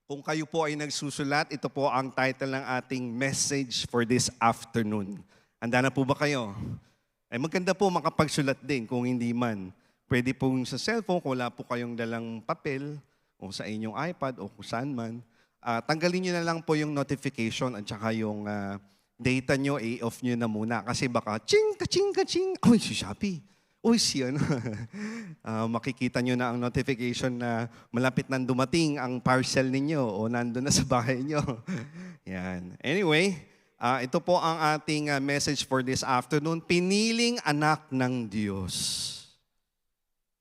Kung kayo po ay nagsusulat, ito po ang title ng ating message for this afternoon. Handa na po ba kayo? Ay maganda po makapagsulat din kung hindi man. Pwede po sa cellphone kung wala po kayong dalang papel o sa inyong iPad o kung saan man. Tanggalin nyo na lang po yung notification at saka yung data nyo, i-off nyo na muna. Kasi baka ching, kaching, kaching. Uy, si Shopee. Uy, siya na. Makikita nyo na ang notification na malapit nang dumating ang parcel ninyo o nandun na sa bahay nyo. Yan. Anyway, ito po ang ating message for this afternoon. Piniling anak ng Diyos.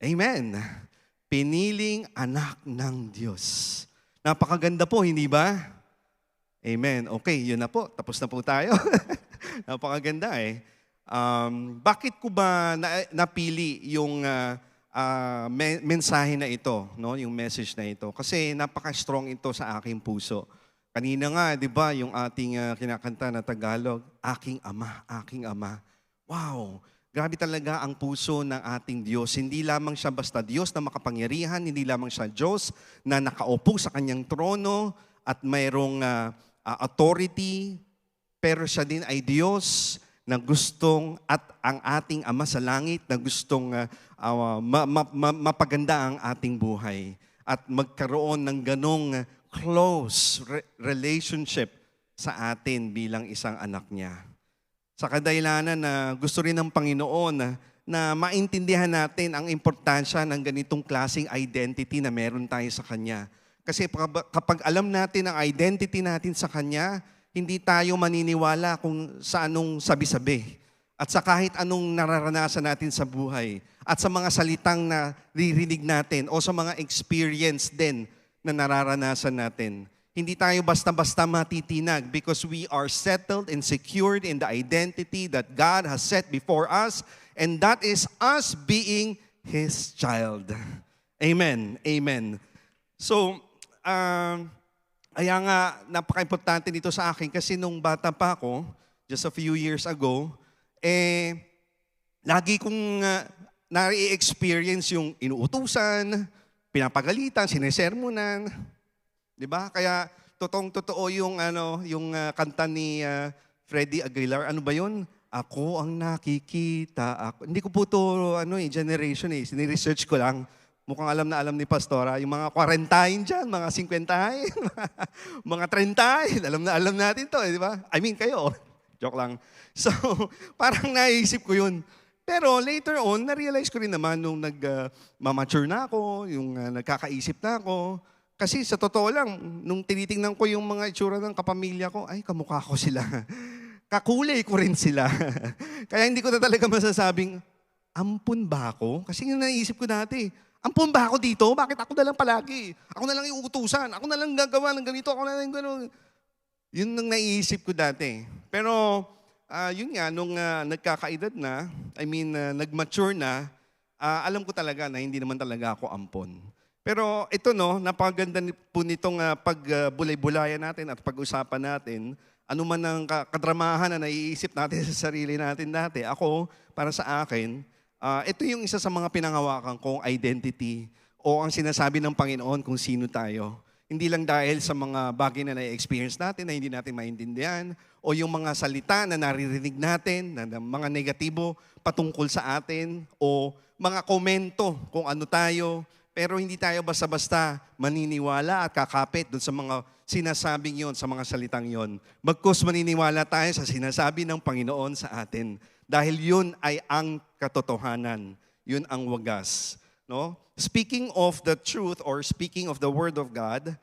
Amen. Piniling anak ng Diyos. Napakaganda po, hindi ba? Amen. Okay, yun na po. Tapos na po tayo. Napakaganda eh. Bakit ko ba napili yung mensahe na ito, no? Yung message na ito? Kasi napaka-strong ito sa aking puso. Kanina nga, di ba, yung ating kinakanta na Tagalog, Aking Ama, Aking Ama. Wow! Grabe talaga ang puso ng ating Diyos. Hindi lamang siya basta Diyos na makapangyarihan, hindi lamang siya Diyos na nakaupo sa kanyang trono at mayroong authority, pero siya din ay Diyos na gustong at ang ating Ama sa langit na gustong mapaganda ang ating buhay at magkaroon ng ganong close relationship sa atin bilang isang anak niya. Sa kadahilanan na gusto rin ng Panginoon na maintindihan natin ang importansya ng ganitong klaseng identity na meron tayo sa Kanya. Kasi kapag alam natin ang identity natin sa Kanya, hindi tayo maniniwala kung sa anong sabi-sabi at sa kahit anong nararanasan natin sa buhay at sa mga salitang na ririnig natin o sa mga experience din na nararanasan natin. Hindi tayo basta-basta matitinag because we are settled and secured in the identity that God has set before us, and that is us being His child. Amen. Amen. So, kaya nga, napaka-importante nito sa akin kasi nung bata pa ako, just a few years ago, lagi kong na-experience yung inuutusan, pinapagalitan, sinesermonan. Diba? Kaya totoong-totoo yung, kanta ni Freddie Aguilar. Ano ba yun? Ako ang nakikita. Hindi ko po ito generation Siniresearch ko lang. Mukhang alam na alam ni Pastora, yung mga 40 dyan, mga 50, mga 30, alam na alam natin to, di ba? I mean, kayo. Joke lang. So, parang naisip ko yun. Pero later on, na-realize ko rin naman nung nag-mature na ako, yung nagkakaisip na ako. Kasi sa totoo lang, nung tinitingnan ko yung mga itsura ng kapamilya ko, ay, kamukha ko sila. Kakulay ko rin sila. Kaya hindi ko na talaga masasabing, ampun ba ako? Kasi yung naisip ko dati, ampun ba ako dito? Bakit ako na lang palagi? Ako na lang yung utusan. Ako na lang gagawa ng ganito. Ako na lang gano'n. Yun nang naisip ko dati. Pero, yun nga, nung nagkakaedad na, nag-mature na, alam ko talaga na hindi naman talaga ako ampon. Pero ito napakaganda po nitong pagbulay-bulayan natin at pag-usapan natin, ano man ang kadramahan na naiisip natin sa sarili natin dati. Ako, para sa akin, ito yung isa sa mga pinangawakan kong identity o ang sinasabi ng Panginoon kung sino tayo. Hindi lang dahil sa mga bagay na na-experience natin na hindi natin maintindihan o yung mga salita na naririnig natin, na mga negatibo patungkol sa atin o mga komento kung ano tayo. Pero hindi tayo basta-basta maniniwala at kakapit doon sa mga sinasabing yon, sa mga salitang yon. Bagkus maniniwala tayo sa sinasabi ng Panginoon sa atin. Dahil yun ay ang katotohanan. Yun ang wagas. No? Speaking of the truth or speaking of the Word of God,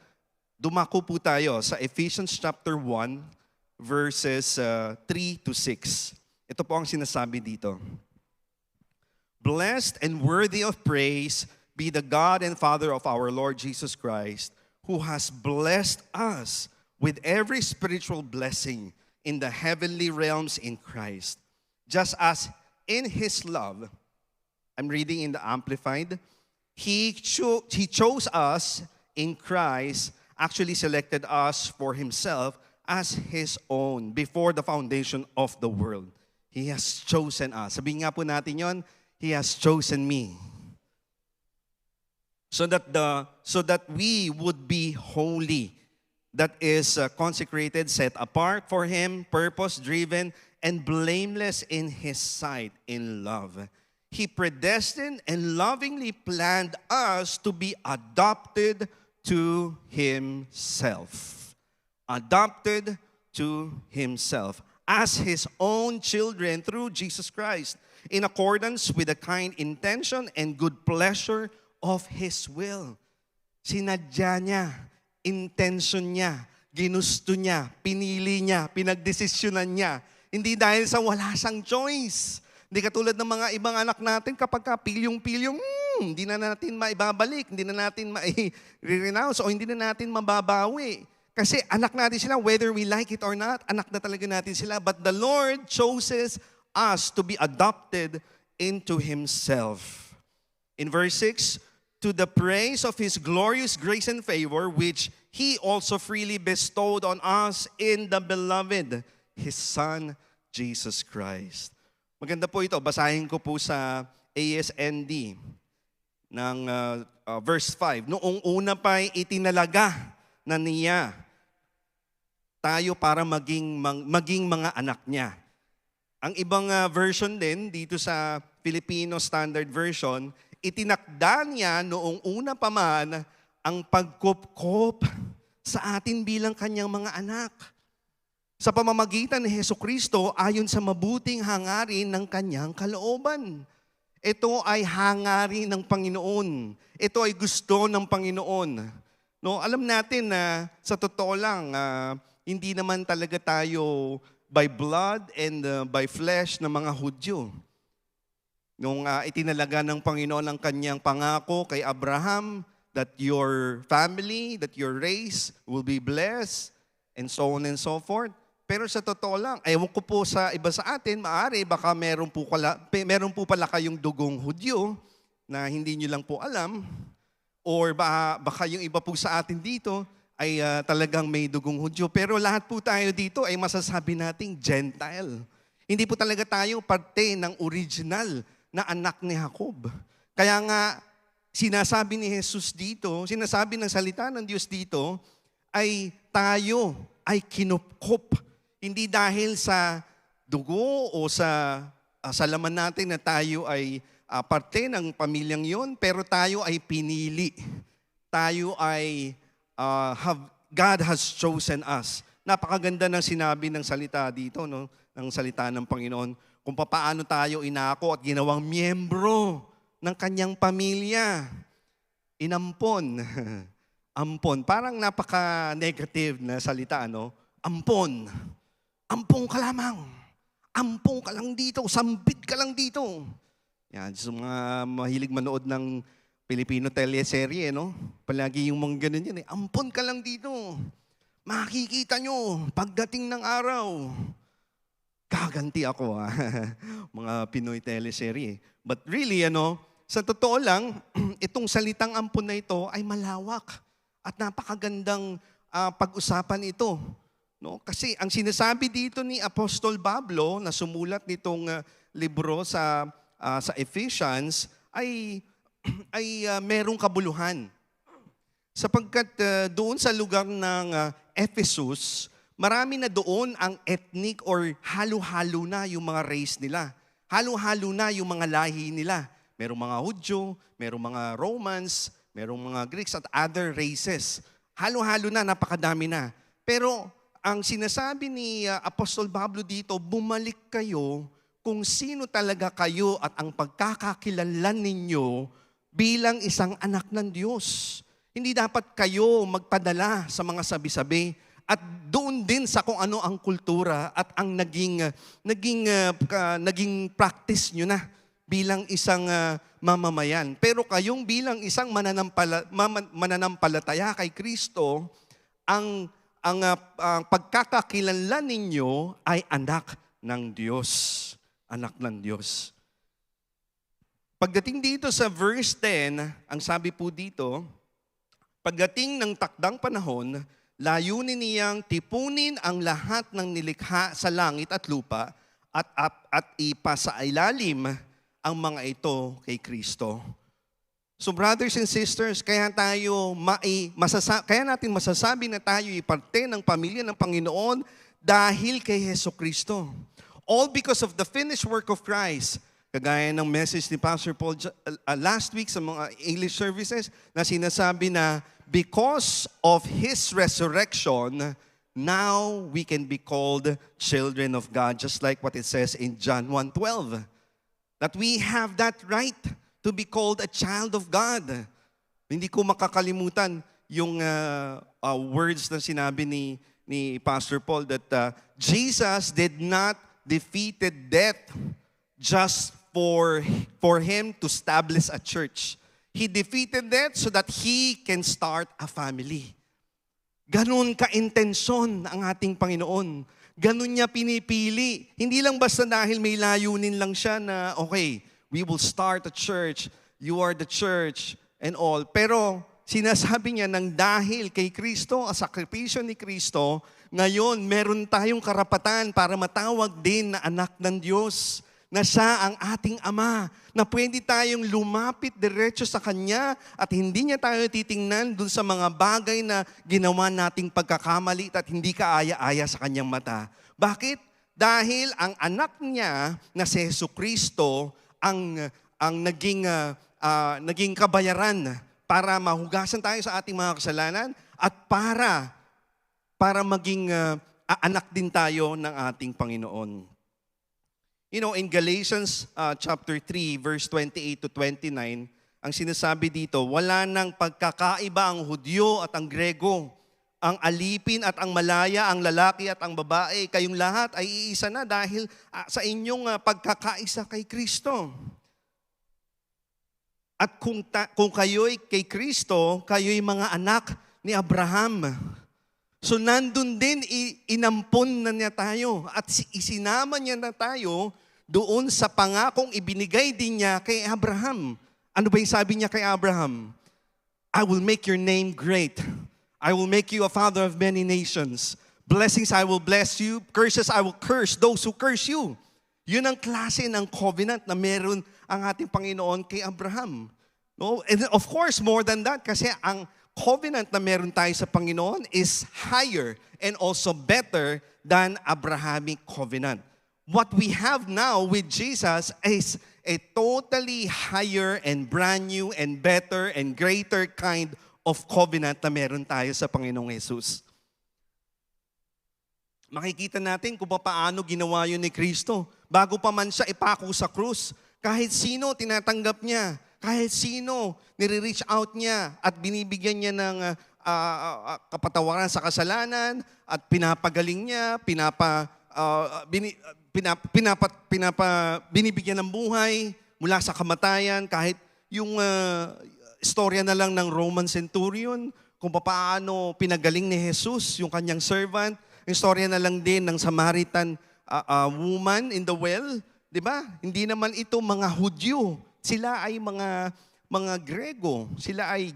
dumako po tayo sa Ephesians chapter 1, verses 3 to 6. Ito po ang sinasabi dito. Blessed and worthy of praise be the God and Father of our Lord Jesus Christ, who has blessed us with every spiritual blessing in the heavenly realms in Christ. Just as in His love, I'm reading in the Amplified, He chose us in Christ, actually selected us for Himself as His own before the foundation of the world. He has chosen us. Sabihin nga po natin yon, He has chosen me. so that we would be holy, that is consecrated, set apart for Him, purpose-driven, and blameless in His sight in love. He predestined and lovingly planned us to be adopted to Himself. Adopted to Himself as His own children through Jesus Christ, in accordance with the kind intention and good pleasure of His will. Sinadya niya, intention niya, ginusto niya, pinili niya, pinagdesisyonan niya. Hindi dahil sa wala siyang choice. Hindi katulad ng mga ibang anak natin kapag pilyong-pilyong, hindi na natin maibabalik, hindi na natin ma-renounce o hindi na natin mababawi. Kasi anak natin sila, whether we like it or not, anak na talaga natin sila. But the Lord chooses us to be adopted into Himself. In verse 6, to the praise of His glorious grace and favor, which He also freely bestowed on us in the beloved, His Son, Jesus Christ. Maganda po ito. Basahin ko po sa ASND ng verse 5. Noong una pa'y itinalaga na niya tayo para maging mga anak niya. Ang ibang version din dito sa Filipino Standard Version, itinakda niya noong una pa man ang pagkupkop sa atin bilang kanyang mga anak. Sa pamamagitan ni Jesucristo ayon sa mabuting hangarin ng kanyang kalooban. Ito ay hangarin ng Panginoon. Ito ay gusto ng Panginoon. No, alam natin na sa totoo lang, hindi naman talaga tayo by blood and by flesh na mga Hudyo. Nung itinalaga ng Panginoon ang kanyang pangako kay Abraham that your family, that your race will be blessed, and so on and so forth. Pero sa totoo lang, ewan ko po sa iba sa atin, maaari baka meron po pala kayong dugong Hudyo na hindi nyo lang po alam, or baka yung iba po sa atin dito ay talagang may dugong Hudyo. Pero lahat po tayo dito ay masasabi nating Gentile. Hindi po talaga tayo parte ng original na anak ni Jacob. Kaya nga, sinasabi ni Jesus dito, sinasabi ng salita ng Diyos dito, ay tayo ay kinupkop. Hindi dahil sa dugo o sa laman natin na tayo ay parte ng pamilyang yon, pero tayo ay pinili. Tayo ay, God has chosen us. Napakaganda ng sinabi ng salita dito, no? Ng salita ng Panginoon, kung paano tayo inako at ginawang miyembro ng kanyang pamilya. Inampon. Ampon. Parang napaka-negative na salita, no? Ampon. Ampong ka lamang. Ampong ka lang dito. Sambit ka lang dito. Yan, sa mga mahilig manood ng Filipino teleserye, no? Palagi yung mga ganun yan, eh. Ampon ka lang dito. Makikita nyo, pagdating ng araw, gaganti ako, mga Pinoy teleserye. But really, sa totoo lang, itong salitang ampon na ito ay malawak at napakagandang pag-usapan ito. No? Kasi ang sinasabi dito ni Apostol Pablo na sumulat nitong libro sa Ephesians ay merong kabuluhan. Sapagkat doon sa lugar ng Ephesus, marami na doon ang ethnic or halo-halo na yung mga race nila. Halo-halo na yung mga lahi nila. Merong mga Hudyo, merong mga Romans, merong mga Greeks at other races. Halo-halo na, napakadami na. Pero ang sinasabi ni Apostol Pablo dito, bumalik kayo kung sino talaga kayo at ang pagkakakilanlan ninyo bilang isang anak ng Diyos. Hindi dapat kayo magpadala sa mga sabi-sabi at doon din sa kung ano ang kultura at ang naging practice nyo na bilang isang mamamayan. Pero kayong bilang isang mananampalataya kay Kristo, ang pagkakakilanlan ninyo ay anak ng Diyos. Anak ng Diyos. Pagdating dito sa verse 10, ang sabi po dito, pagdating ng takdang panahon, layunin niyang tipunin ang lahat ng nilikha sa langit at lupa at ipasailalim ang mga ito kay Kristo. So brothers and sisters, kaya natin masasabi na tayo parte ng pamilya ng Panginoon dahil kay Jesucristo. All because of the finished work of Christ. Kagaya ng message ni Pastor Paul last week sa mga English services na sinasabi na because of His resurrection, now we can be called children of God, just like what it says in John 1:12. That we have that right to be called a child of God. Hindi ko makakalimutan yung words na sinabi ni Pastor Paul that Jesus did not defeated death just for Him to establish a church. He defeated death so that He can start a family. Ganon ka-intensyon ang ating Panginoon. Ganon niya pinipili. Hindi lang basta dahil may layunin lang siya na, okay, we will start a church, you are the church, and all. Pero sinasabi niya nang dahil kay Kristo, ang sakripisyo ni Kristo, ngayon meron tayong karapatan para matawag din na anak ng Diyos, na siya ang ating Ama, na pwede tayong lumapit diretso sa Kanya at hindi niya tayo titingnan dun sa mga bagay na ginawa nating pagkakamali at hindi kaaya-aya sa Kanyang mata. Bakit? Dahil ang anak niya na si Jesucristo ang naging kabayaran para mahugasan tayo sa ating mga kasalanan at para maging anak din tayo ng ating Panginoon. You know, in Galatians chapter 3, verse 28 to 29, ang sinasabi dito, wala nang pagkakaiba ang Hudyo at ang Grego, ang alipin at ang malaya, ang lalaki at ang babae. Kayong lahat ay iisa na dahil sa inyong pagkakaisa kay Kristo. At kung kayo'y kay Kristo, kayo'y mga anak ni Abraham. So nandun din, inampon na niya tayo at isinama niya na tayo doon sa pangakong ibinigay din niya kay Abraham. Ano ba yung sabi niya kay Abraham? I will make your name great. I will make you a father of many nations. Blessings I will bless you. Curses I will curse those who curse you. Yun ang klase ng covenant na meron ang ating Panginoon kay Abraham. No? And of course, more than that, kasi ang covenant na meron tayo sa Panginoon is higher and also better than Abrahamic covenant. What we have now with Jesus is a totally higher and brand new and better and greater kind of covenant na meron tayo sa Panginoong Jesus. Makikita natin kung paano ginawa yun ni Kristo. Bago pa man siya ipako sa krus, kahit sino tinatanggap niya, kahit sino nire-reach out niya at binibigyan niya ng kapatawaran sa kasalanan at pinapagaling niya, binibigyan ng buhay mula sa kamatayan, kahit yung istorya na lang ng Roman centurion, kung paano pinagaling ni Jesus, yung kanyang servant, istorya na lang din ng Samaritan woman in the well, di ba? Hindi naman ito mga Hudyo. Sila ay mga Grego. Sila ay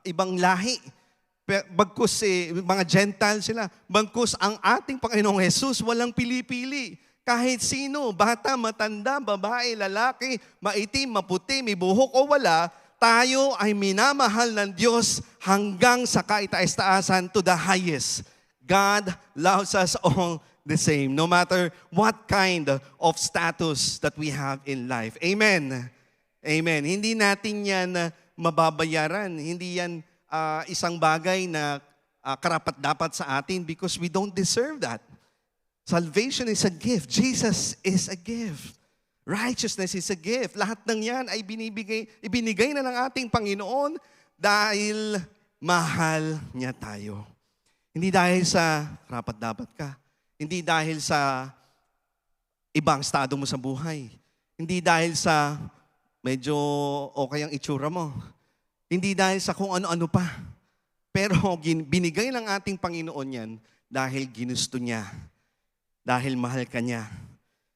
ibang lahi. Bagkus mga Gentile sila. Bagkus ang ating Panginoong Jesus walang pili-pili. Kahit sino, bata, matanda, babae, lalaki, maitim, maputi, may buhok o wala, tayo ay minamahal ng Diyos hanggang sa kaitaas-taasan to the highest. God loves us all the same, no matter what kind of status that we have in life. Amen. Amen. Hindi natin yan mababayaran. Hindi yan isang bagay na karapat-dapat sa atin because we don't deserve that. Salvation is a gift. Jesus is a gift. Righteousness is a gift. Lahat ng yan ay ibinigay na ng ating Panginoon dahil mahal niya tayo. Hindi dahil sa karapat-dapat ka. Hindi dahil sa ibang estado mo sa buhay. Hindi dahil sa medyo okay ang itsura mo. Hindi dahil sa kung ano-ano pa. Pero binigay ng ating Panginoon yan dahil ginusto niya. Dahil mahal ka niya.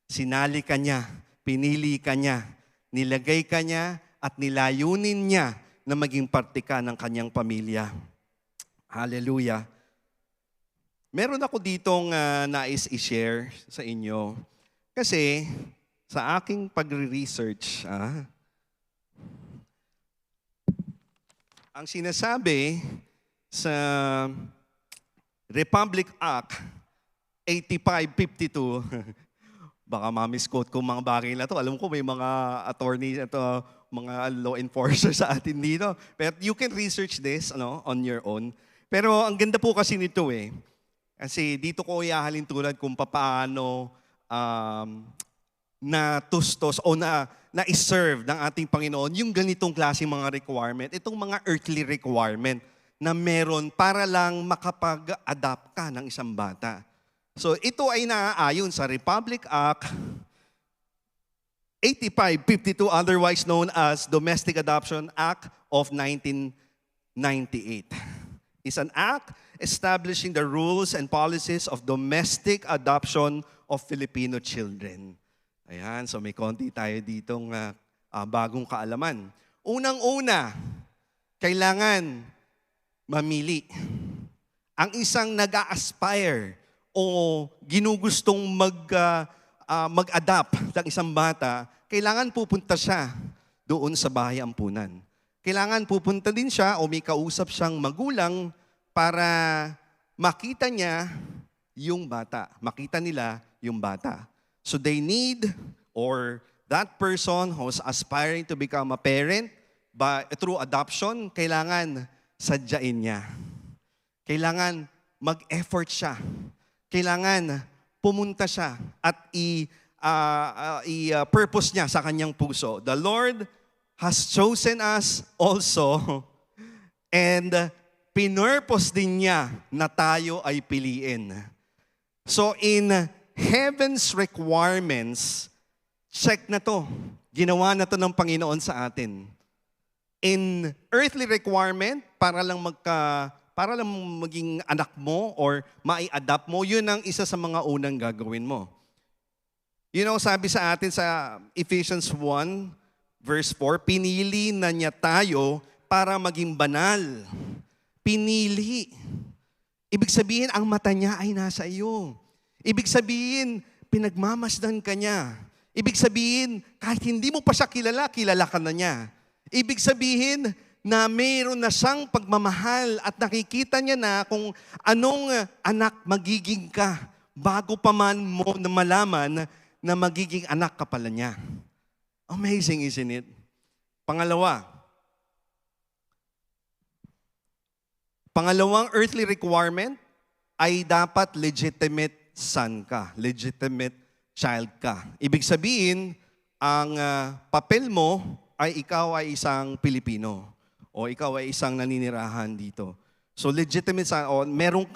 Sinali ka niya. Pinili ka niya. Nilagay ka niya at nilayunin niya na maging parte ka ng kanyang pamilya. Hallelujah. Meron ako ditong nais i-share sa inyo. Kasi sa aking pagre-research, Ang sinasabi sa Republic Act 8552, baka mamisquote ko mga bagay na to. Alam ko may mga attorneys, mga law enforcers sa atin dito. Pero you can research this on your own. Pero ang ganda po kasi nito kasi dito ko ihahalin tulad kung paano na-tustos o na-serve ng ating Panginoon yung ganitong klaseng mga requirement, itong mga earthly requirement na meron para lang makapag-adapt ka ng isang bata. So ito ay naaayon sa Republic Act 8552, otherwise known as Domestic Adoption Act of 1998. It's an act establishing the rules and policies of domestic adoption of Filipino children. Ayan, so may konti tayo ditong bagong kaalaman. Unang-una, kailangan mamili. Ang isang nag-a-aspire o ginugustong mag-adapt ng isang bata, kailangan pupunta siya doon sa bahay ampunan. Kailangan pupunta din siya o may kausap siyang magulang para makita niya yung bata. Makita nila yung bata. So they need, or that person who's aspiring to become a parent through adoption, kailangan sadyain niya. Kailangan mag-effort siya. Kailangan pumunta siya at i-purpose niya sa kanyang puso. The Lord has chosen us also and pinurpose din niya na tayo ay piliin. So in heaven's requirements, check na to. Ginawa na to ng Panginoon sa atin. In earthly requirement, para lang maging anak mo or mai-adapt mo, yun ang isa sa mga unang gagawin mo. Sabi sa atin sa Ephesians 1, verse 4, pinili na niya tayo para maging banal. Pinili. Ibig sabihin, ang mata niya ay nasa iyo. Ibig sabihin, pinagmamasdan ka niya. Ibig sabihin, kahit hindi mo pa siya kilala, kilala ka na niya. Ibig sabihin na mayroon na siyang pagmamahal at nakikita niya na kung anong anak magiging ka bago pa man mo na malaman na magiging anak ka pala niya. Amazing, isn't it? Pangalawang earthly requirement ay dapat legitimate son ka, legitimate child ka. Ibig sabihin, ang papel mo ay ikaw ay isang Pilipino o ikaw ay isang naninirahan dito. So legitimate son, o meron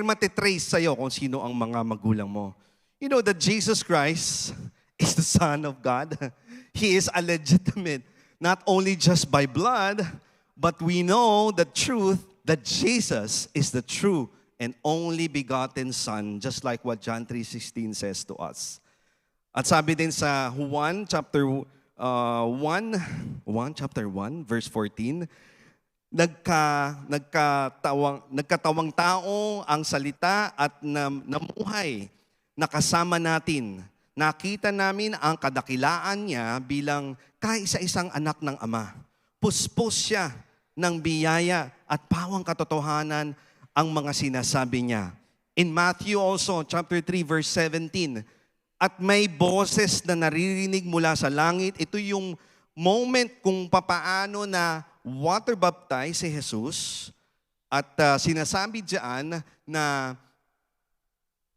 matitrace sa'yo kung sino ang mga magulang mo. You know that Jesus Christ is the Son of God. He is a legitimate, not only just by blood, but we know the truth that Jesus is the true and only begotten Son, just like what John 3:16 says to us. At sabi din sa Juan chapter 1, verse 14, nagkatawang tao ang salita at namuhay na kasama natin. Nakita namin ang kadakilaan niya bilang kaisa-isang anak ng Ama. Puspos siya ng biyaya at pawang katotohanan ang mga sinasabi niya. In Matthew also, chapter 3, verse 17, at may boses na naririnig mula sa langit. Ito yung moment kung papaano na water baptize si Jesus. At sinasabi diyan na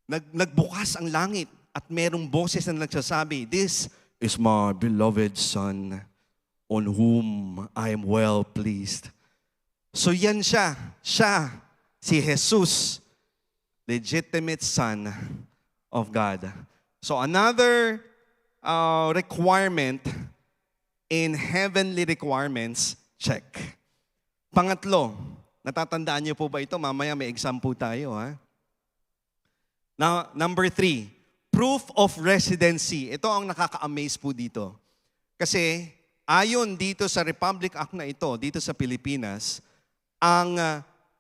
nagbukas ang langit at merong boses na nagsasabi, "This is my beloved Son, on whom I am well pleased." So yan siya, si Jesus, legitimate Son of God. So another requirement in heavenly requirements, check. Pangatlo, natatandaan niyo po ba ito? Mamaya may exam po tayo. Now, number 3, proof of residency. Ito ang nakaka-amaze po dito. Kasi ayon dito sa Republic Act na ito, dito sa Pilipinas, ang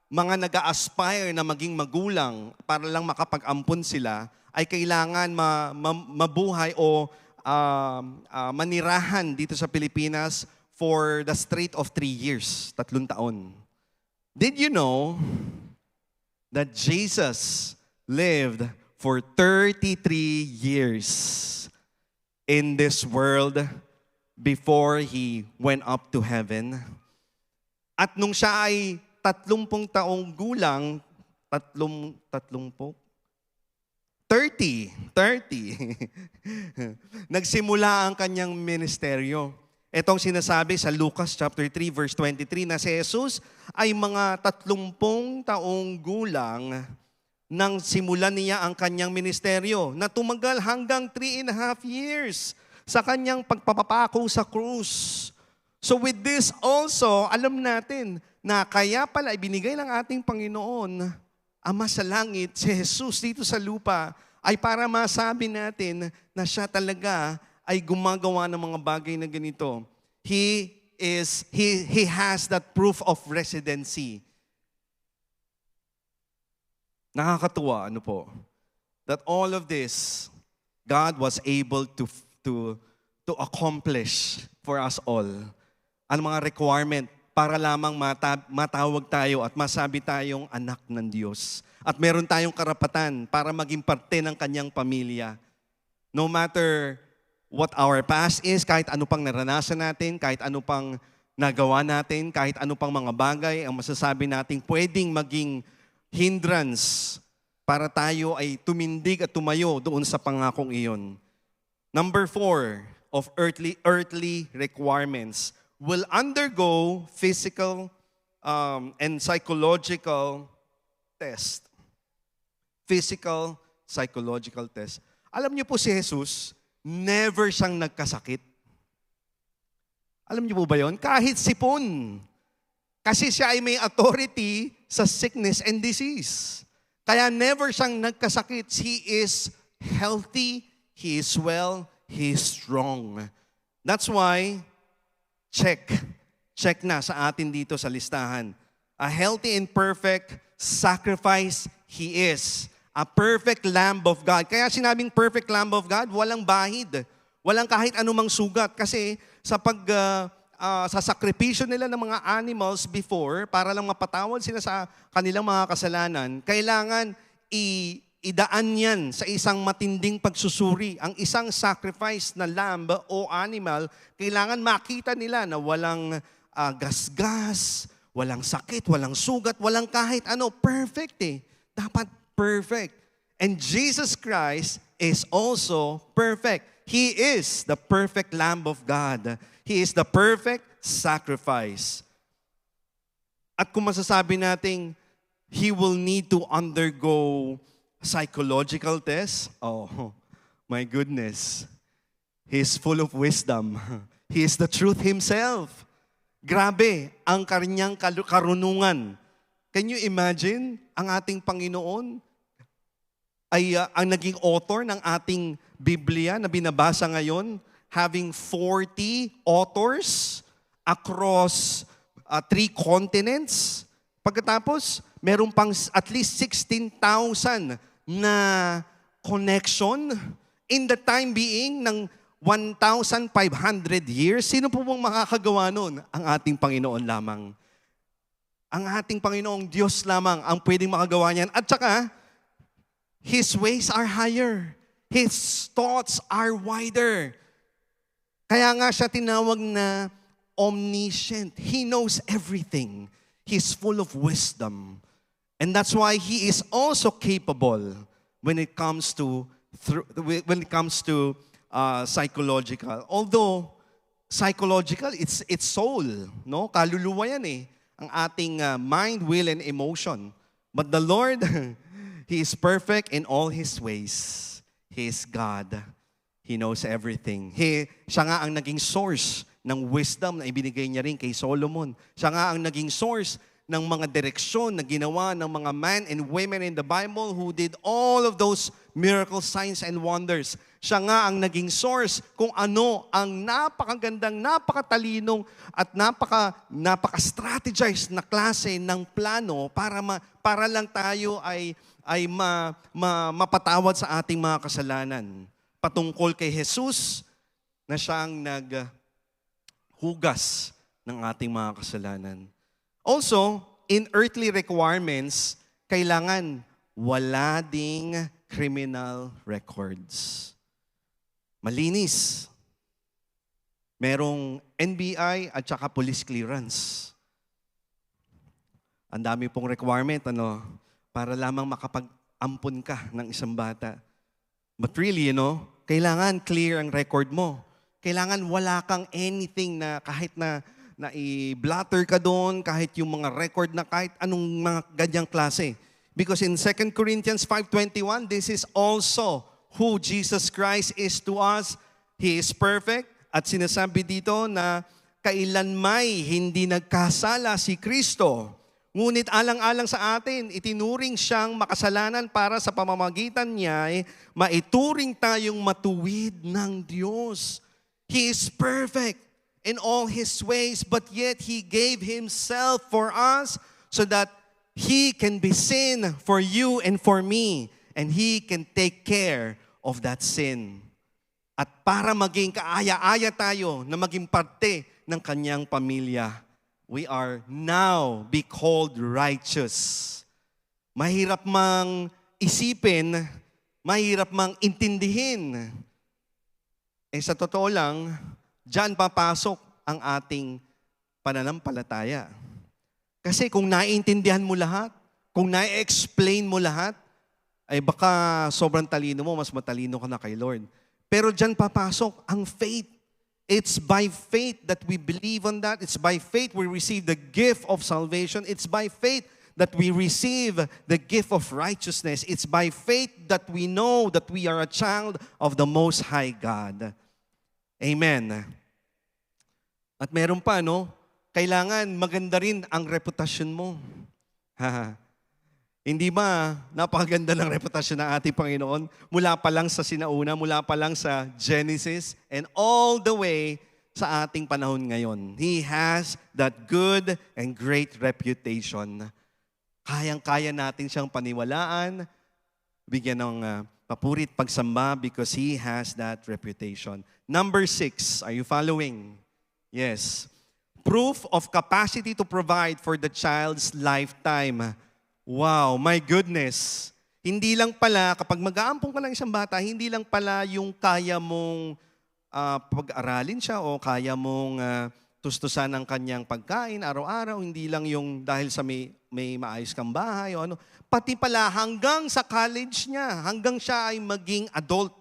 mga nag-a-aspire na maging magulang para lang makapag-ampon sila ay kailangan mabuhay o manirahan dito sa Pilipinas for the straight of 3 years, 3 taon. Did you know that Jesus lived for 33 years in this world before He went up to heaven? At nung siya ay 30 taong gulang, 30. Nagsimula ang kanyang ministeryo. Itong sinasabi sa Lucas chapter 3 verse 23 na si Jesus ay mga 30 taong gulang nang simulan niya ang kanyang ministeryo na tumagal hanggang 3.5 years sa kanyang pagpapapako sa krus. So with this also, alam natin na kaya pala ibinigay ng ating Panginoon, Ama sa langit, si Jesus dito sa lupa ay para masabi natin na siya talaga ay gumagawa ng mga bagay na ganito. He has that proof of residency. Nakakatuwa, ano po? That all of this, God was able to accomplish for us all. Ang mga requirement para lamang matawag tayo at masabi tayong anak ng Diyos. At meron tayong karapatan para maging parte ng kanyang pamilya. No matter what our past is, kahit ano pang naranasan natin, kahit ano pang nagawa natin, kahit ano pang mga bagay, ang masasabi natin pwedeng maging hindrance para tayo ay tumindig at tumayo doon sa pangakong iyon. Number 4 of earthly requirements will undergo physical and psychological test. Physical, psychological test. Alam niyo po si Jesus, never siyang nagkasakit. Alam niyo po ba yon? Kahit sipon. Kasi siya ay may authority sa sickness and disease. Kaya never siyang nagkasakit. He is healthy, he is well, he is strong. That's why, check na sa atin dito sa listahan. A healthy and perfect sacrifice He is. A perfect Lamb of God. Kaya sinabing perfect Lamb of God, walang bahid. Walang kahit anumang sugat. Kasi sa sa sakripisyo nila ng mga animals before, para lang mapatawad sila sa kanilang mga kasalanan, kailangan idaan yan sa isang matinding pagsusuri. Ang isang sacrifice na lamb o animal, kailangan makita nila na walang gasgas, walang sakit, walang sugat, walang kahit ano. Perfect eh. Dapat perfect. And Jesus Christ is also perfect. He is the perfect Lamb of God. He is the perfect sacrifice. At kung masasabi nating He will need to undergo psychological test, oh my goodness. He is full of wisdom. He is the truth Himself. Grabe ang kanyang karunungan. Can you imagine ang ating Panginoon ay ang naging author ng ating Biblia na binabasa ngayon, having 40 authors across 3 continents. Pagkatapos, meron pang at least 16,000 na connection in the time being ng 1,500 years. Sino po bang makakagawa nun? Ang ating Panginoon lamang. Ang ating Panginoong Diyos lamang ang pwedeng makagawa niyan. At saka, His ways are higher. His thoughts are wider. Kaya nga siya tinawag na omniscient. He knows everything. He's full of wisdom. And that's why He is also capable when it comes to psychological. Although psychological, it's soul, no? Kaluluwa yan eh. Ang ating mind, will, and emotion. But the Lord, He is perfect in all His ways. He is God. He knows everything. Siya nga ang naging source ng wisdom na ibinigay niya rin kay Solomon. Siya nga ang naging source ng mga direksyon na ginawa ng mga men and women in the Bible who did all of those miracle signs and wonders. Siya nga ang naging source kung ano ang napakagandang, napakatalinong at napaka-strategized na klase ng plano para lang tayo ay mapatawad sa ating mga kasalanan. Patungkol kay Jesus na siyang hugas ng ating mga kasalanan. Also, in earthly requirements, kailangan wala ding criminal records. Malinis. Merong NBI at saka police clearance. Ang dami pong requirement, para lamang makapag-ampon ka ng isang bata. But really, kailangan clear ang record mo. Kailangan wala kang anything na kahit na i-blatter ka doon, kahit yung mga record na kahit anong mga ganyang klase. Because in 2 Corinthians 5:21, this is also who Jesus Christ is to us. He is perfect. At sinasabi dito na kailanmay hindi nagkasala si Kristo. Ngunit alang-alang sa atin, itinuring siyang makasalanan para sa pamamagitan niya ay maituring tayong matuwid ng Diyos. He is perfect in all His ways, but yet He gave Himself for us so that He can be sin for you and for me, and He can take care of that sin. At para maging kaaya-aya tayo na maging parte ng Kanyang pamilya, we are now be called righteous. Mahirap mang isipin, mahirap mang intindihin. Sa totoo lang, diyan papasok ang ating pananampalataya. Kasi kung naiintindihan mo lahat, kung nai-explain mo lahat, ay baka sobrang talino mo, mas matalino ka na kay Lord. Pero diyan papasok ang faith. It's by faith that we believe on that. It's by faith we receive the gift of salvation. It's by faith that we receive the gift of righteousness. It's by faith that we know that we are a child of the Most High God. Amen. At meron pa, kailangan maganda rin ang reputasyon mo. Hindi ba napakaganda ng reputasyon ng ating Panginoon? Mula pa lang sa sinauna, mula pa lang sa Genesis, and all the way sa ating panahon ngayon. He has that good and great reputation. Kayang-kaya natin siyang paniwalaan, bigyan ng papurit pagsamba because He has that reputation. Number 6, are you following? Yes. Proof of capacity to provide for the child's lifetime. Wow, my goodness. Hindi lang pala, kapag mag-aampong ka ng isang bata, hindi lang pala yung kaya mong pag-aralin siya o kaya mong tustusan ang kanyang pagkain araw-araw, hindi lang yung dahil sa may maayos kang bahay o ano. Pati pala hanggang sa college niya, hanggang siya ay maging adult.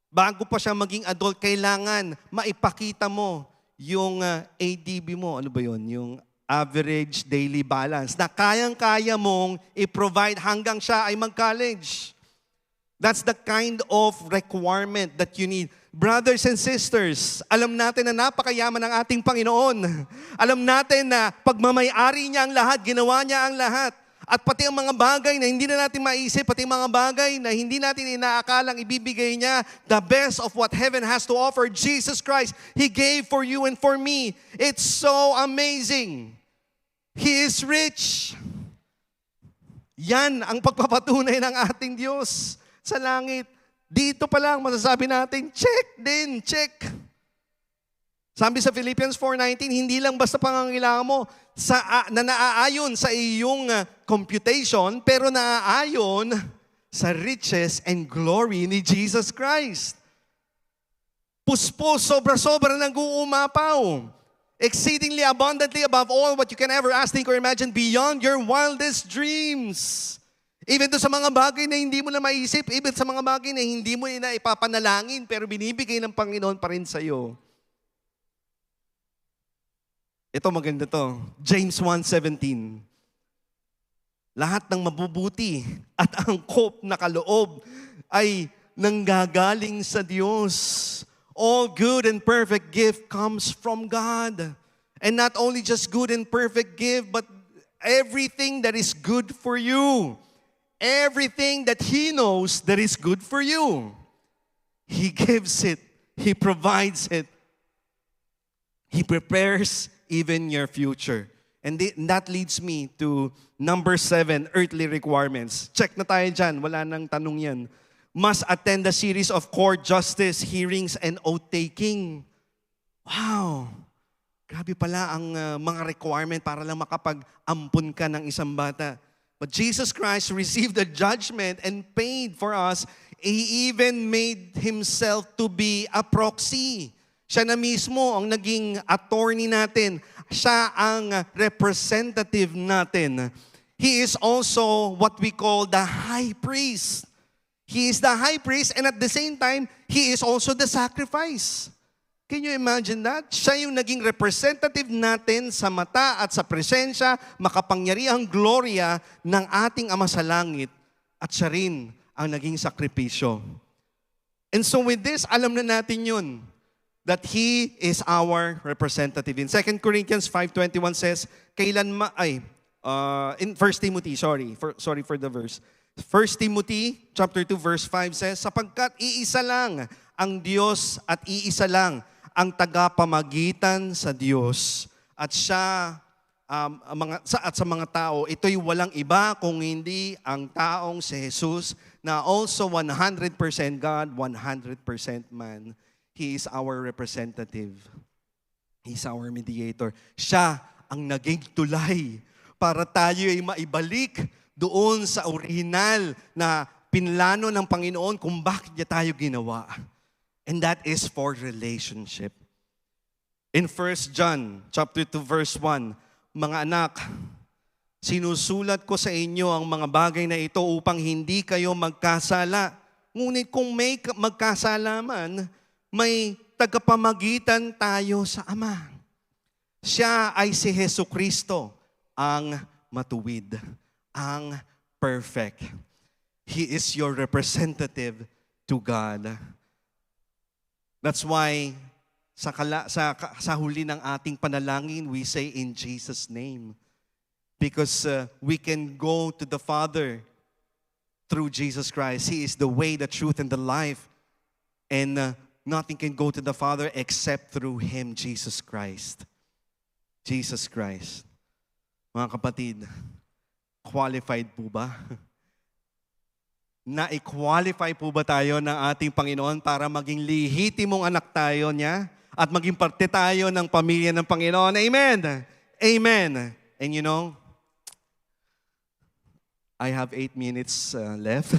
Bago pa siya maging adult, kailangan maipakita mo yung ADB mo. Ano ba yun? Yung average daily balance na kayang-kaya mong i-provide hanggang siya ay mag-college. That's the kind of requirement that you need. Brothers and sisters, alam natin na napakayaman ng ating Panginoon. Alam natin na pagmamayari niya ang lahat, ginawa niya ang lahat. At pati ang mga bagay na hindi na natin maisip, pati mga bagay na hindi natin inaakalang ibibigay niya, the best of what heaven has to offer, Jesus Christ, He gave for you and for me. It's so amazing. He is rich. Yan ang pagpapatunay ng ating Diyos sa langit. Dito pa lang masasabi natin, check. Sabi sa Philippians 4:19, hindi lang basta pangangailangan mo na naaayon sa iyong computation, pero naaayon sa riches and glory ni Jesus Christ. Puspos, sobra-sobra nag-uumapaw. Exceedingly abundantly above all what you can ever ask, think, or imagine, beyond your wildest dreams. Even doon sa mga bagay na hindi mo na maisip, even sa mga bagay na hindi mo na ipapanalangin, pero binibigay ng Panginoon pa rin sa iyo. Ito maganda to. James 1:17. Lahat ng mabubuti at angkop na kaloob ay nanggagaling sa Diyos. All good and perfect gift comes from God. And not only just good and perfect gift, but everything that is good for you. Everything that He knows that is good for you. He gives it. He provides it. He prepares even your future. And that leads me to number 7, earthly requirements. Check na tayo dyan. Wala nang tanong yan. Must attend a series of court justice hearings and oath-taking. Wow! Grabe pala ang mga requirement para lang makapag-ampun ka ng isang bata. But Jesus Christ received the judgment and paid for us. He even made Himself to be a proxy. Siya na mismo ang naging attorney natin. Siya ang representative natin. He is also what we call the high priest. He is the high priest and at the same time, He is also the sacrifice. Can you imagine that? Siya yung naging representative natin sa mata at sa presensya, makapangyarihang gloria ng ating Ama sa Langit at siya rin ang naging sakripisyo. And so with this, alam na natin yun, that He is our representative. In 2 Corinthians 5:21 says, in 1 Timothy, sorry for the verse. 1 Timothy chapter 2 verse 5 says, sapagkat iisa lang ang Diyos at iisa lang ang tagapamagitan sa Diyos at siya sa mga tao, ito'y walang iba kung hindi ang taong si Jesus na also 100% God, 100% man. He is our representative. He is our mediator. Siya ang naging tulay para tayo ay maibalik doon sa original na pinlano ng Panginoon kung bakit niya tayo ginawa. And that is for relationship. In 1 John chapter 2 verse 1, mga anak, sinusulat ko sa inyo ang mga bagay na ito upang hindi kayo magkasala. Ngunit kung may magkasala man, may tagapamagitan tayo sa Ama. Siya ay si Jesucristo, ang matuwid, ang perfect. He is your representative to God. That's why sa huli ng ating panalangin, we say in Jesus' name. Because we can go to the Father through Jesus Christ. He is the way, the truth, and the life. And nothing can go to the Father except through Him, Jesus Christ. Jesus Christ. Mga kapatid, qualified po ba? Na-qualify po ba tayo ng ating Panginoon para maging lehitimong anak tayo niya at maging parte tayo ng pamilya ng Panginoon? Amen! Amen! And you know, I have 8 minutes left.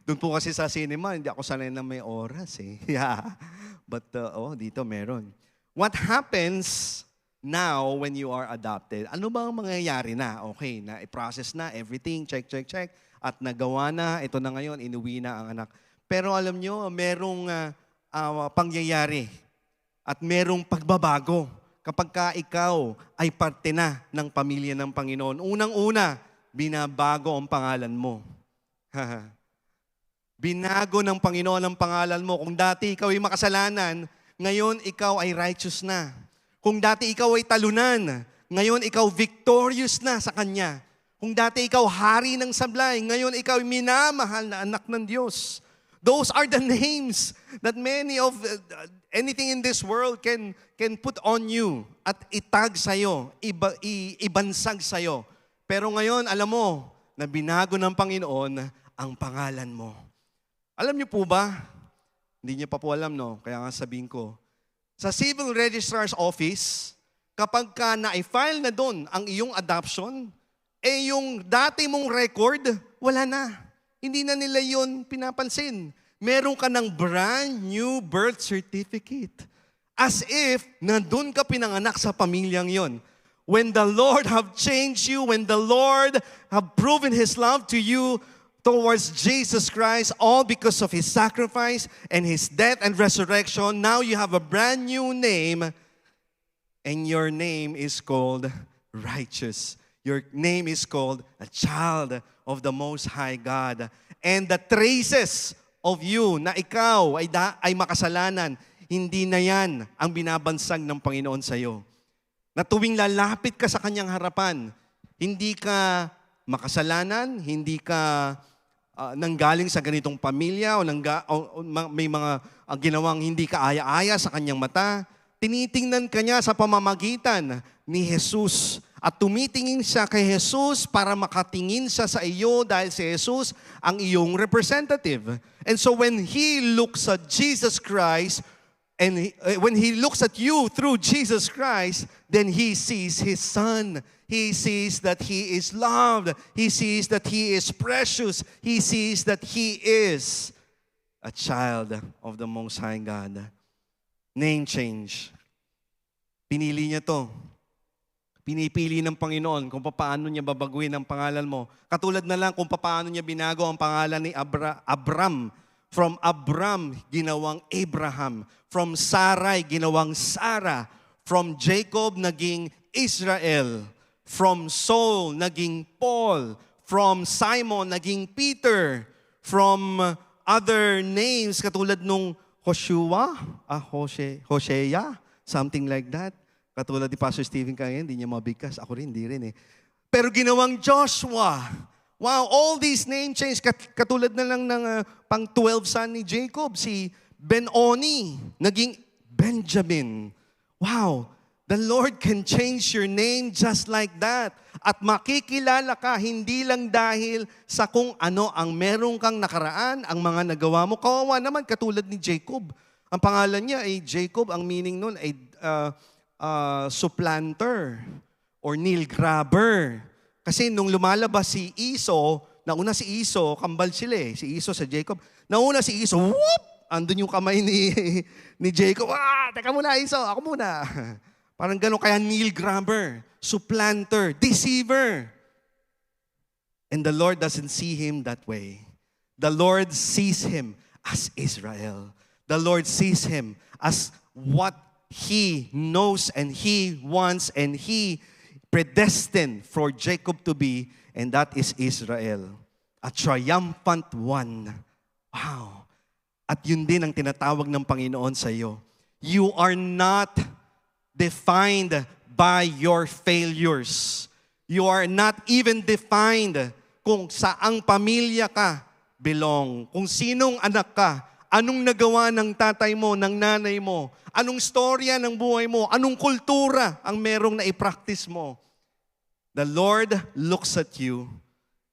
Doon po kasi sa cinema, hindi ako sanay na may oras eh. Yeah. But dito meron. What happens now when you are adopted? Ano ba ang mangyayari na? Okay, na i-process na, everything, check. At nagawa na, ito na ngayon, inuwi na ang anak. Pero alam nyo, merong pangyayari at merong pagbabago kapag ka ikaw ay parte na ng pamilya ng Panginoon. Unang-una, binabago ang pangalan mo. Binago ng Panginoon ang pangalan mo. Kung dati ikaw ay makasalanan, ngayon ikaw ay righteous na. Kung dati ikaw ay talunan, ngayon ikaw victorious na sa Kanya. Kung dati ikaw hari ng sablay, ngayon ikaw minamahal na anak ng Diyos. Those are the names that many of anything in this world can put on you at itag sa'yo, ibansag sa'yo. Pero ngayon, alam mo, na binago ng Panginoon ang pangalan mo. Alam niyo po ba? Hindi niyo pa po alam, no? Kaya nga sabihin ko, sa Civil Registrar's Office, kapag ka na-file na doon ang iyong adoption, yung dati mong record, wala na. Hindi na nila yun pinapansin. Meron ka ng brand new birth certificate. As if nandun ka pinanganak sa pamilyang yon. When the Lord have changed you, when the Lord have proven His love to you towards Jesus Christ, all because of His sacrifice and His death and resurrection, now you have a brand new name, and your name is called righteous. Your name is called a child of the Most High God. And the traces of you na ikaw ay makasalanan, hindi na yan ang binabansag ng Panginoon sa iyo. Na tuwing lalapit ka sa Kanyang harapan, hindi ka makasalanan, hindi ka nanggaling sa ganitong pamilya o may mga ginawang hindi ka aya-aya sa Kanyang mata. Tinitingnan ka niya sa pamamagitan ni Jesus. At tumitingin siya kay Jesus para makatingin siya sa iyo dahil si Jesus ang iyong representative. And so when He looks at Jesus Christ, And when he looks at you through Jesus Christ, then he sees his son. He sees that he is loved. He sees that he is precious. He sees that he is a child of the Most High God. Name change. Pinili niya to. Pinipili ng Panginoon kung paano niya babaguhin ang pangalan mo. Katulad na lang kung paano niya binago ang pangalan ni Abram. From Abram, ginawang Abraham. From Sarai, ginawang Sarah. From Jacob, naging Israel. From Saul, naging Paul. From Simon, naging Peter. From other names, katulad nung Joshua, Hosea, something like that. Katulad ni Pastor Stephen kaya, hindi niya mabigkas. Ako rin, hindi rin eh. Pero ginawang Joshua. Wow, all these name change. Katulad na lang ng pang-12 son ni Jacob, si Ben-Oni, naging Benjamin. Wow, the Lord can change your name just like that. At makikilala ka hindi lang dahil sa kung ano ang meron kang nakaraan, ang mga nagawa mo. Kawawa naman, katulad ni Jacob. Ang pangalan niya ay Jacob, ang meaning nun ay supplanter or nail grabber. Kasi nung lumalabas si Esau, nauna si Esau, kambal sila eh, si Esau sa Jacob. Nauna si Esau, whoop! Andun yung kamay ni Jacob. Teka muna Esau, ako muna. Parang gano'n, kaya nail grabber, supplanter, deceiver. And the Lord doesn't see him that way. The Lord sees him as Israel. The Lord sees him as what He knows and He wants and He predestined for Jacob to be, and that is Israel. A triumphant one. Wow. At yun din ang tinatawag ng Panginoon sa iyo. You are not defined by your failures. You are not even defined kung saang pamilya ka belong. Kung sinong anak ka, anong nagawa ng tatay mo, ng nanay mo, anong storya ng buhay mo, anong kultura ang merong na-practice mo. The Lord looks at you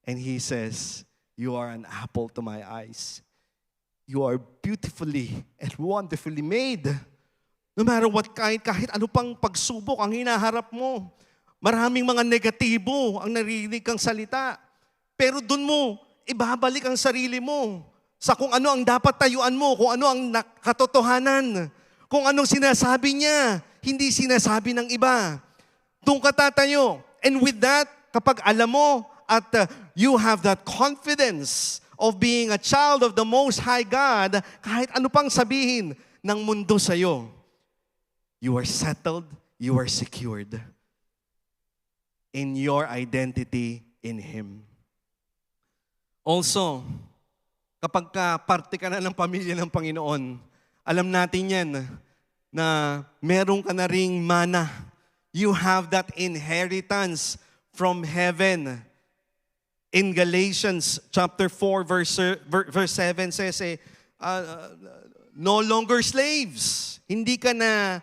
and He says, you are an apple to my eyes. You are beautifully and wonderfully made. No matter what, kahit ano pang pagsubok ang hinaharap mo, maraming mga negatibo ang naririnig kang salita. Pero dun mo, ibabalik ang sarili mo sa kung ano ang dapat tayuan mo, kung ano ang katotohanan, kung anong sinasabi niya, hindi sinasabi ng iba. Doon ka tatayo. And with that, kapag alam mo at you have that confidence of being a child of the Most High God, kahit ano pang sabihin ng mundo sa'yo, you are settled, you are secured in your identity in Him. Also, kapag parte ka na ng pamilya ng Panginoon, alam natin yan na meron ka na ring mana. You have that inheritance from heaven. In Galatians chapter 4 verse 7 says, no longer slaves. Hindi ka na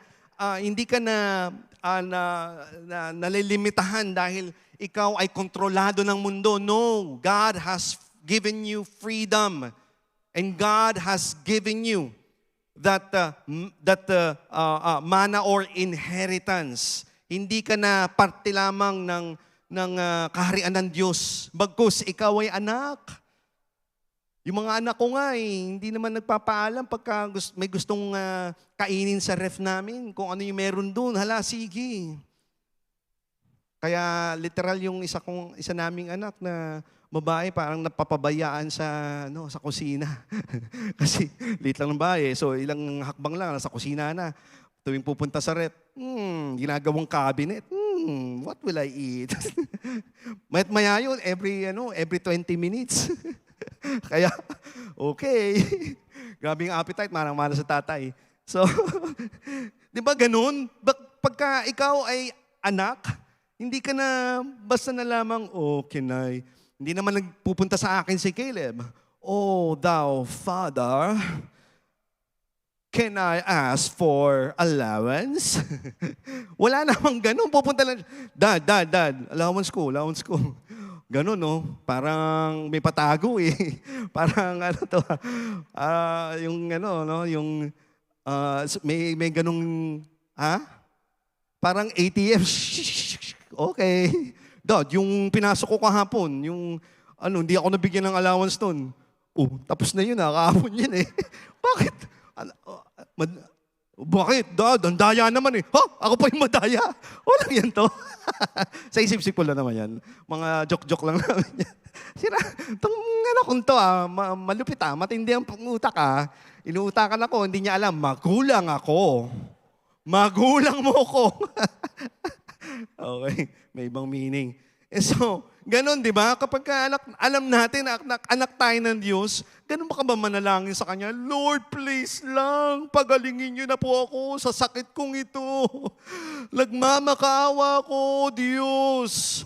nalilimitahan dahil ikaw ay kontrolado ng mundo. No, God has given you freedom. And God has given you that mana or inheritance. Hindi ka na parte lamang ng kaharian ng Diyos. Bagkus, ikaw ay anak. Yung mga anak ko nga hindi naman nagpapaalam pagka may gustong kainin sa ref namin. Kung ano yung meron doon, hala, sige. Kaya literal yung isa naming anak na babae parang napapabayaan sa kusina. Kasi late lang ng bahay. So ilang hakbang lang, nasa kusina na. Tuwing pupunta sa ref, ginagawang cabinet. What will I eat? Maya yun, every 20 minutes. Kaya, okay. Grabe yung appetite, marang-mara sa tatay. So, di ba ganun? Pagka ikaw ay anak, hindi ka na basta na lamang, kinay. Hindi naman nagpupunta sa akin si Caleb. Oh, thou Father, can I ask for allowance? Wala namang ganun. Pupunta lang, Dad, allowance ko. Ganun, no? Parang may patago eh. Parang yung may ganung, parang ATM. Okay. Dad, yung pinasok ko kahapon, hindi ako nabigyan ng allowance nun. Tapos na yun, kahapon yun eh. Bakit? Bakit? Dad, ang daya naman eh. Ako pa yung madaya. Walang yan to. Sa isip-isip ko lang naman yan. Mga joke-joke lang naman yan. Sira, itong kong to malupit matindi ang pangutak Inuutakan ako, hindi niya alam, magulang ako. Magulang mo ko. Okay, may ibang meaning. So, ganun, di ba? Kapag alam natin na anak tayo ng Diyos, ganun ba ka ba manalangin sa Kanya? Lord, please lang, pagalingin niyo na po ako sa sakit kong ito. Nagmamakaawa ko, Diyos.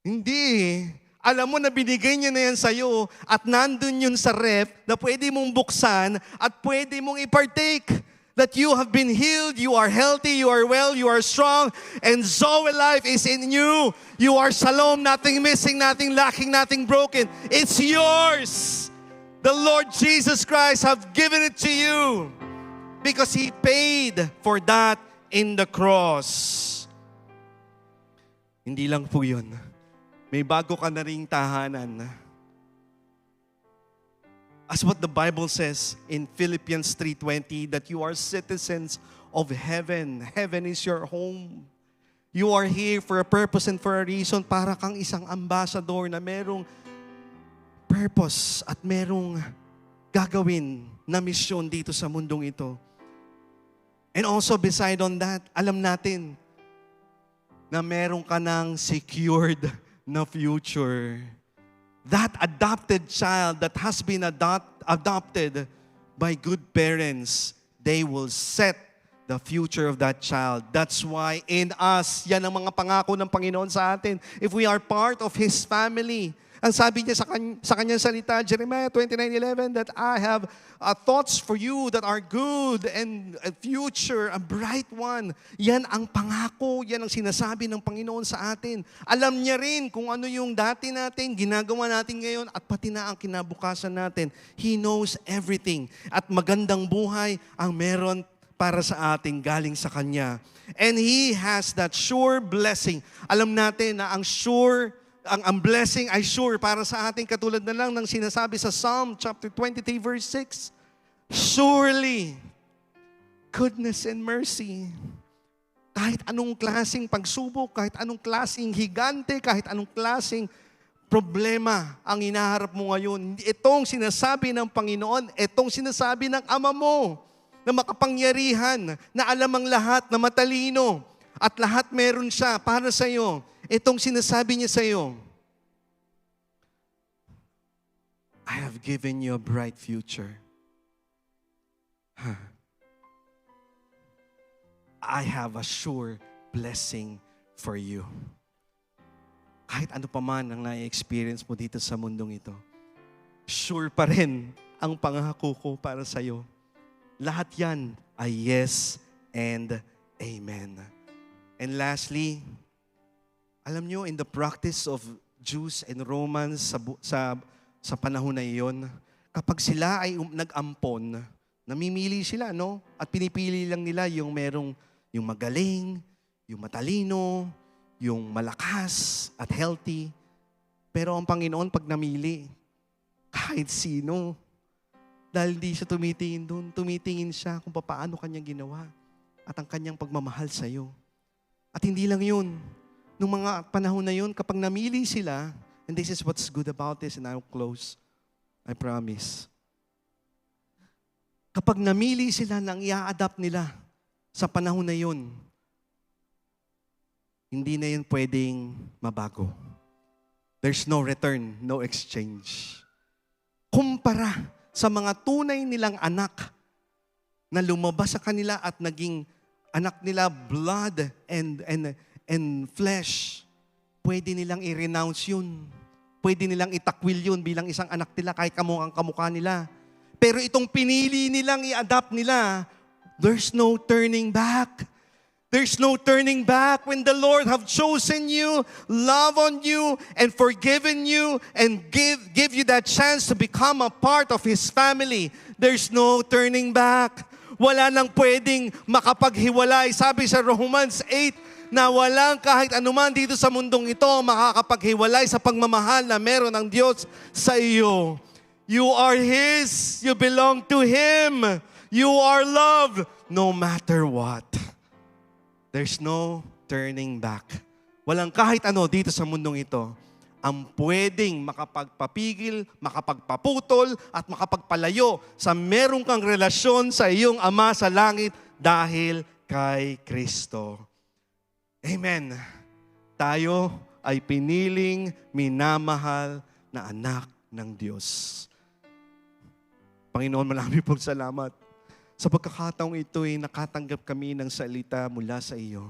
Hindi. Alam mo na binigay niya na yan sa'yo at nandun yun sa ref na pwede mong buksan at pwede mong i-partake. That you have been healed, you are healthy, you are well, you are strong, and Zoe life is in you. You are shalom, nothing missing, nothing lacking, nothing broken. It's yours. The Lord Jesus Christ have given it to you because He paid for that in the cross. Hindi lang po yun. May bago ka na ring tahanan. As what the Bible says in Philippians 3:20, that you are citizens of heaven. Heaven is your home. You are here for a purpose and for a reason. Para kang isang ambassador na merong purpose at merong gagawin na misyon dito sa mundong ito. And also beside on that, alam natin na meron ka ng secured na future. That adopted child that has been adopted by good parents, they will set the future of that child. That's why in us, yan ang mga pangako ng Panginoon sa atin. If we are part of His family, ang sabi niya sa kanyang salita, Jeremiah 29:11, that I have thoughts for you that are good and a future, a bright one. Yan ang pangako, yan ang sinasabi ng Panginoon sa atin. Alam niya rin kung ano yung dati natin, ginagawa natin ngayon, at pati na ang kinabukasan natin. He knows everything. At magandang buhay ang meron para sa atin galing sa Kanya. And He has that sure blessing. Alam natin na ang blessing ay sure para sa ating, katulad na lang ng sinasabi sa Psalm chapter 23 verse 6. Surely, goodness and mercy. Kahit anong klaseng pagsubok, kahit anong klaseng higante, kahit anong klaseng problema ang hinaharap mo ngayon, itong sinasabi ng Panginoon, itong sinasabi ng Ama mo, na makapangyarihan, na alam ang lahat, na matalino, at lahat meron siya para sa iyo. Itong sinasabi niya sa iyo, I have given you a bright future. I have a sure blessing for you. Kahit ano pa man ang na-experience mo dito sa mundong ito, sure pa rin ang pangako ko para sa iyo. Lahat yan ay yes and amen. And lastly, alam nyo, in the practice of Jews and Romans sa panahon na iyon, kapag sila ay nag-ampon, namimili sila, no? At pinipili lang nila yung yung magaling, yung matalino, yung malakas at healthy. Pero ang Panginoon, pag namili, kahit sino, dahil di siya tumitingin doon, tumitingin siya kung paano kanya ginawa at ang kanyang pagmamahal sa iyo. At hindi lang yun. Nung mga panahon na yun, kapag namili sila, and this is what's good about this, and I'll close, I promise. Kapag namili sila nang i-adapt nila sa panahon na yun, hindi na yun pwedeng mabago. There's no return, no exchange. Kumpara sa mga tunay nilang anak na lumabas sa kanila at naging anak nila, blood and flesh, pwede nilang i-renounce yun. Pwede nilang itakwil yun bilang isang anak nila kahit kamukha nila. Pero itong pinili nilang i-adapt nila, there's no turning back. There's no turning back when the Lord have chosen you, love on you, and forgiven you, and give you that chance to become a part of His family. There's no turning back. Wala nang pwedeng makapaghiwalay. Sabi sa Romans 8 na walang kahit anuman dito sa mundong ito makakapaghiwalay sa pagmamahal na meron ng Diyos sa iyo. You are His. You belong to Him. You are loved no matter what. There's no turning back. Walang kahit ano dito sa mundong ito ang pwedeng makapagpapigil, makapagpaputol, at makapagpalayo sa meron kang relasyon sa iyong Ama sa langit dahil kay Kristo. Amen. Tayo ay piniling minamahal na anak ng Diyos. Panginoon, marami pong salamat. Sa pagkakataong ito ay nakatanggap kami ng salita mula sa iyo.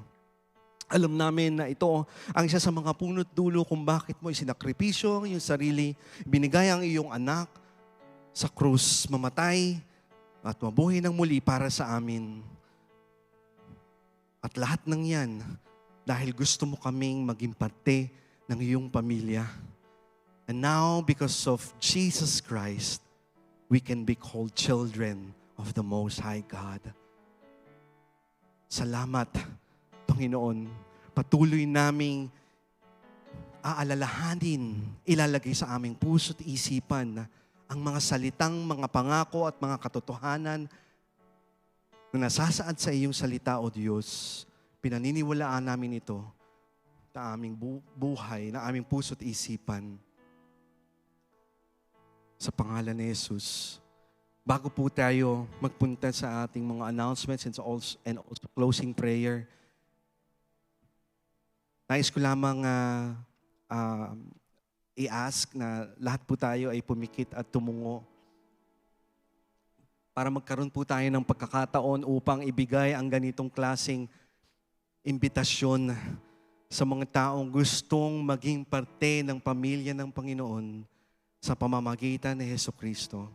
Alam namin na ito ang isa sa mga punot dulo kung bakit mo isinakripisyo yung sarili, binigay ang iyong anak sa krus, mamatay at mabuhay ng muli para sa amin. At lahat ng yan dahil gusto mo kaming maging parte ng iyong pamilya. And now, because of Jesus Christ, we can be called children of the Most High God. Salamat, Panginoon. Patuloy naming aalalahanin, ilalagay sa aming puso at isipan ang mga salitang, mga pangako at mga katotohanan na nasasaad sa iyong salita, O Diyos. Pinaniniwalaan namin ito sa aming buhay, na aming puso at isipan. Sa pangalan ni Jesus. Bago po tayo magpunta sa ating mga announcements and also closing prayer, nais ko lamang i-ask na lahat po tayo ay pumikit at tumungo para magkaroon po tayo ng pagkakataon upang ibigay ang ganitong klaseng imbitasyon sa mga taong gustong maging parte ng pamilya ng Panginoon sa pamamagitan ni Jesucristo.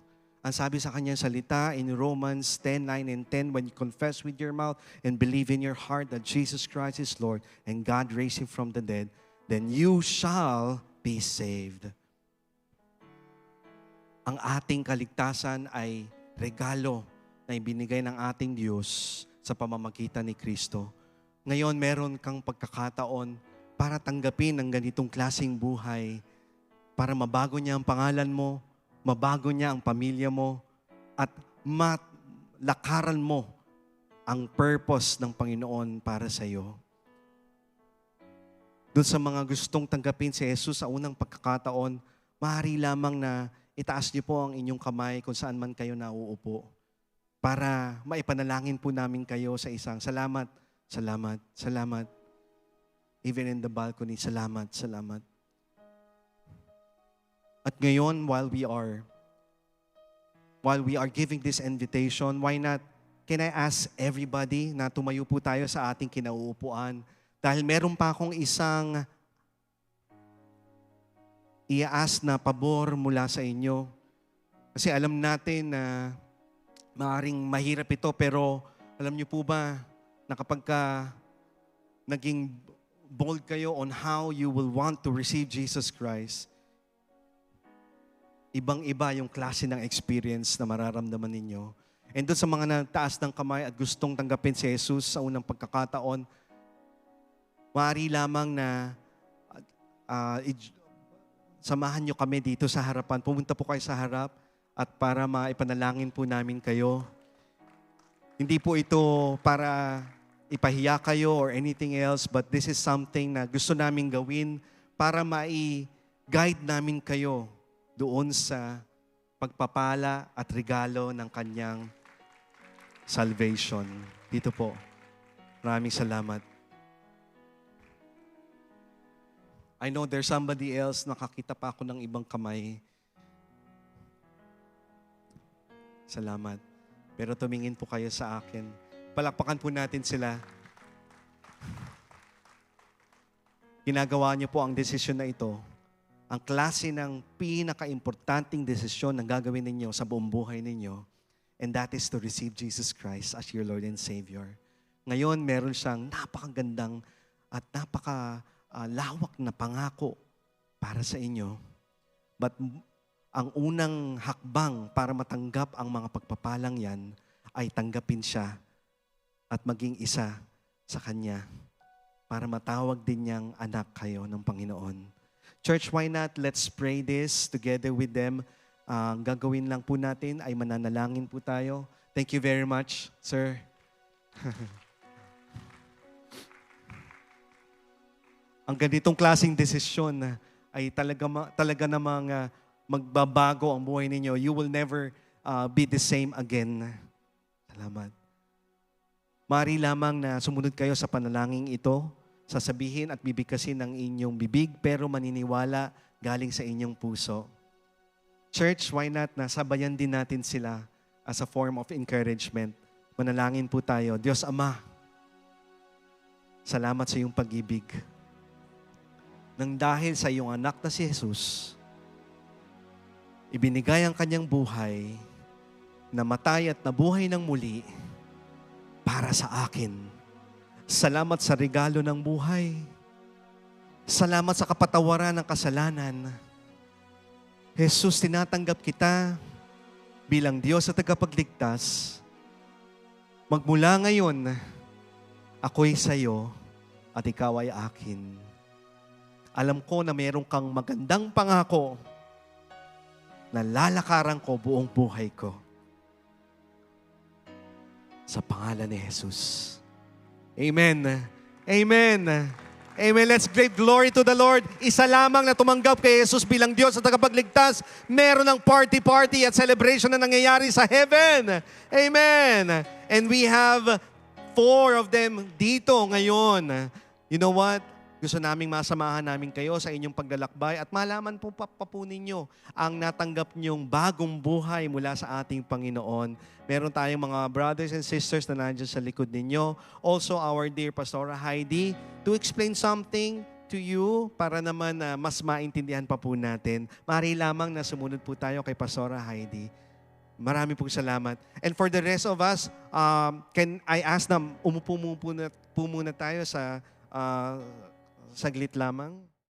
Ang sabi sa kanyang salita in Romans 10:9 and 10, when you confess with your mouth and believe in your heart that Jesus Christ is Lord and God raised Him from the dead, then you shall be saved. Ang ating kaligtasan ay regalo na ibinigay ng ating Diyos sa pamamagitan ni Kristo. Ngayon, meron kang pagkakataon para tanggapin ang ganitong klaseng buhay, para mabago niya ang pangalan mo, mabago niya ang pamilya mo, at malakaran mo ang purpose ng Panginoon para sa iyo. Doon sa mga gustong tanggapin si Jesus sa unang pagkakataon, maaari lamang na itaas niyo po ang inyong kamay kung saan man kayo nauupo para maipanalangin po namin kayo sa isang salamat, salamat, salamat. Even in the balcony, salamat, salamat. At ngayon, while we are giving this invitation, why not, can I ask everybody na tumayo po tayo sa ating kinauupuan? Dahil meron pa akong isang i-ask na pabor mula sa inyo. Kasi alam natin na maaaring mahirap ito, pero alam niyo po ba na kapag naging bold kayo on how you will want to receive Jesus Christ, ibang-iba yung klase ng experience na mararamdaman ninyo. And doon sa mga nataas ng kamay at gustong tanggapin si Jesus sa unang pagkakataon, maaari lamang na samahan nyo kami dito sa harapan. Pumunta po kayo sa harap at para maipanalangin po namin kayo. Hindi po ito para ipahiya kayo or anything else, but this is something na gusto namin gawin para mai-guide namin kayo doon sa pagpapala at regalo ng kanyang salvation. Dito po. Maraming salamat. I know there's somebody else, nakakita pa ako ng ibang kamay. Salamat. Pero tumingin po kayo sa akin. Palakpakan po natin sila. Ginagawa niyo po ang desisyon na ito. Ang klase ng pinaka-importanting desisyon na gagawin ninyo sa buong buhay ninyo, and that is to receive Jesus Christ as your Lord and Savior. Ngayon, meron siyang napakagandang at napakalawak na pangako para sa inyo. But ang unang hakbang para matanggap ang mga pagpapalang yan ay tanggapin siya at maging isa sa Kanya para matawag din niyang anak kayo ng Panginoon. Church, why not? Let's pray this together with them. Ang gagawin lang po natin ay mananalangin po tayo. Thank you very much, sir. Ang ganitong klaseng desisyon ay talaga namang magbabago ang buhay ninyo. You will never be the same again. Salamat. Mari lamang na sumunod kayo sa panalangin ito, sasabihin at bibigkasin ng inyong bibig, pero maniniwala galing sa inyong puso. Church, why not? Nasabayan din natin sila as a form of encouragement. Manalangin po tayo. Diyos Ama, salamat sa iyong pag-ibig. Nang dahil sa iyong anak na si Jesus, ibinigay ang kanyang buhay, namatay at nabuhay ng muli para sa akin. Salamat sa regalo ng buhay. Salamat sa kapatawaran ng kasalanan. Jesus, tinatanggap kita bilang Diyos at tagapagligtas. Magmula ngayon, ako'y sa'yo at ikaw ay akin. Alam ko na mayroon kang magandang pangako na lalakaran ko buong buhay ko. Sa pangalan ni Jesus. Amen. Amen. Amen. Let's give glory to the Lord. Isa lamang na tumanggap kay Jesus bilang Diyos at tagapagligtas. Meron ng party at celebration na nangyayari sa heaven. Amen. And we have 4 of them dito ngayon. You know what? Gusto naming masamahan namin kayo sa inyong paglalakbay at malaman po pa po ninyo ang natanggap nyong bagong buhay mula sa ating Panginoon. Meron tayong mga brothers and sisters na nandiyan sa likod ninyo. Also, our dear Pastora Heidi, to explain something to you para naman mas maintindihan pa po natin. Maaari lamang na sumunod po tayo kay Pastora Heidi. Marami pong salamat. And for the rest of us, can I ask na umupo muna tayo sa saglit lamang?